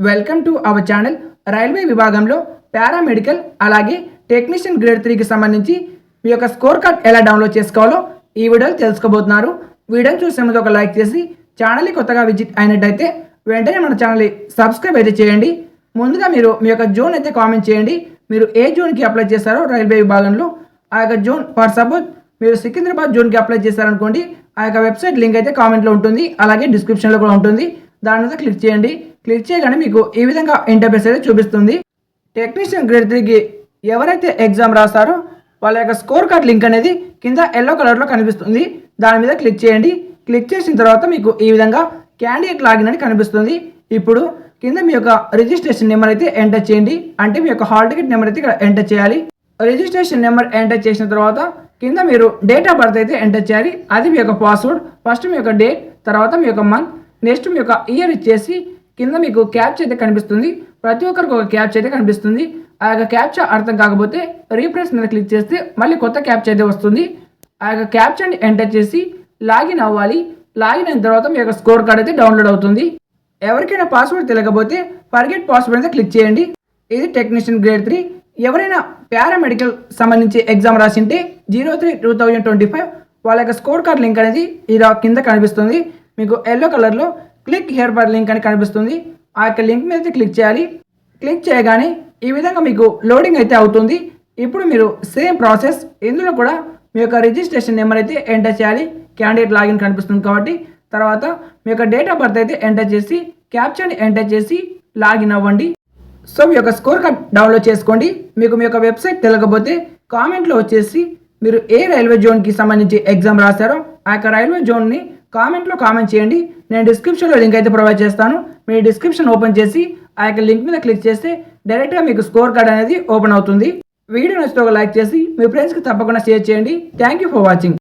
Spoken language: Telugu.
Welcome to our channel. Railway విభాగంలో పారామెడికల్ అలాగే టెక్నీషియన్ గ్రేడ్ 3కి సంబంధించి మీ యొక్క స్కోర్ కార్డ్ ఎలా డౌన్లోడ్ చేసుకోవాలో ఈ వీడియోలో తెలుసుకోబోతున్నారు. వీడియోని చూసే ముందు ఒక లైక్ చేసి ఛానల్ని కొత్తగా విజిట్ అయినట్టయితే వెంటనే మన ఛానల్ని సబ్స్క్రైబ్ అయితే చేయండి. ముందుగా మీరు మీ యొక్క జోన్ అయితే కామెంట్ చేయండి. మీరు ఏ జోన్కి అప్లై చేస్తారో రైల్వే విభాగంలో ఆ యొక్క జోన్. ఫర్ సపోజ్ మీరు సికింద్రాబాద్ జోన్కి అప్లై చేశారనుకోండి, ఆ యొక్క వెబ్సైట్ లింక్ అయితే కామెంట్లో ఉంటుంది, అలాగే డిస్క్రిప్షన్లో కూడా ఉంటుంది. దాని మీద క్లిక్ చేయండి. క్లిక్ చేయగానే మీకు ఈ విధంగా ఇంటర్ఫేస్ అయితే చూపిస్తుంది. టెక్నీషియన్ గ్రేడ్ 3కి ఎవరైతే ఎగ్జామ్ రాస్తారో వాళ్ళ యొక్క స్కోర్ కార్డ్ లింక్ అనేది కింద ఎల్లో కలర్లో కనిపిస్తుంది. దాని మీద క్లిక్ చేయండి. క్లిక్ చేసిన తర్వాత మీకు ఈ విధంగా క్యాండిడేట్ లాగిన్ అని కనిపిస్తుంది. ఇప్పుడు కింద మీ యొక్క రిజిస్ట్రేషన్ నెంబర్ అయితే ఎంటర్ చేయండి. అంటే మీ యొక్క హాల్ టికెట్ నెంబర్ అయితే ఇక్కడ ఎంటర్ చేయాలి. రిజిస్ట్రేషన్ నెంబర్ ఎంటర్ చేసిన తర్వాత కింద మీరు డేట్ ఆఫ్ బర్త్ అయితే ఎంటర్ చేయాలి. అది మీ యొక్క పాస్వర్డ్. ఫస్ట్ మీ యొక్క డేట్, తర్వాత మీ యొక్క మంత్, నెక్స్ట్ మీ యొక్క ఇయర్ ఇచ్చేసి కింద మీకు క్యాప్చా అయితే కనిపిస్తుంది. ప్రతి ఒక్కరికి ఒక క్యాప్చా అయితే కనిపిస్తుంది. ఆ యొక్క క్యాప్చా అర్థం కాకపోతే రీఫ్రెష్ మీద క్లిక్ చేస్తే మళ్ళీ కొత్త క్యాప్చా అయితే వస్తుంది. ఆ యొక్క క్యాప్చాని ఎంటర్ చేసి లాగిన్ అవ్వాలి. లాగిన్ అయిన తర్వాత మీ యొక్క స్కోర్ కార్డ్ అయితే డౌన్లోడ్ అవుతుంది. ఎవరికైనా పాస్వర్డ్ తెలియకపోతే ఫర్గెట్ పాస్వర్డ్ అయితే క్లిక్ చేయండి. ఇది టెక్నీషియన్ గ్రేడ్ 3. ఎవరైనా పారామెడికల్ సంబంధించి ఎగ్జామ్ రాసింటే 03/2025 వాళ్ళ యొక్క స్కోర్ కార్డ్ లింక్ అనేది ఇలా కింద కనిపిస్తుంది. మీకు ఎల్లో కలర్లో క్లిక్ హియర్ ఫర్ లింక్ అని కనిపిస్తుంది. ఆ యొక్క లింక్ మీద అయితే క్లిక్ చేయాలి. క్లిక్ చేయగానే ఈ విధంగా మీకు లోడింగ్ అయితే అవుతుంది. ఇప్పుడు మీరు సేమ్ ప్రాసెస్ ఇందులో కూడా మీ యొక్క రిజిస్ట్రేషన్ నెంబర్ అయితే ఎంటర్ చేయాలి. క్యాండిడేట్ లాగిన్ కనిపిస్తుంది కాబట్టి తర్వాత మీ యొక్క డేట్ ఆఫ్ బర్త్ అయితే ఎంటర్ చేసి క్యాప్చాని ఎంటర్ చేసి లాగిన్ అవ్వండి. సో మీ యొక్క స్కోర్ కార్డ్ డౌన్లోడ్ చేసుకోండి. మీకు మీ యొక్క వెబ్సైట్ తెలియకపోతే కామెంట్లో వచ్చేసి మీరు ఏ రైల్వే జోన్కి సంబంధించి ఎగ్జామ్ రాశారో ఆ యొక్క రైల్వే జోన్ని కామెంట్లో కామెంట్ చేయండి. నేను డిస్క్రిప్షన్లో లింక్ అయితే ప్రొవైడ్ చేస్తాను. మీరు డిస్క్రిప్షన్ ఓపెన్ చేసి ఆ యొక్క లింక్ మీద క్లిక్ చేస్తే డైరెక్ట్గా మీకు స్కోర్ కార్డ్ అనేది ఓపెన్ అవుతుంది. వీడియో నచ్చితే ఒక లైక్ చేసి మీ ఫ్రెండ్స్కి తప్పకుండా షేర్ చేయండి. Thank you for watching.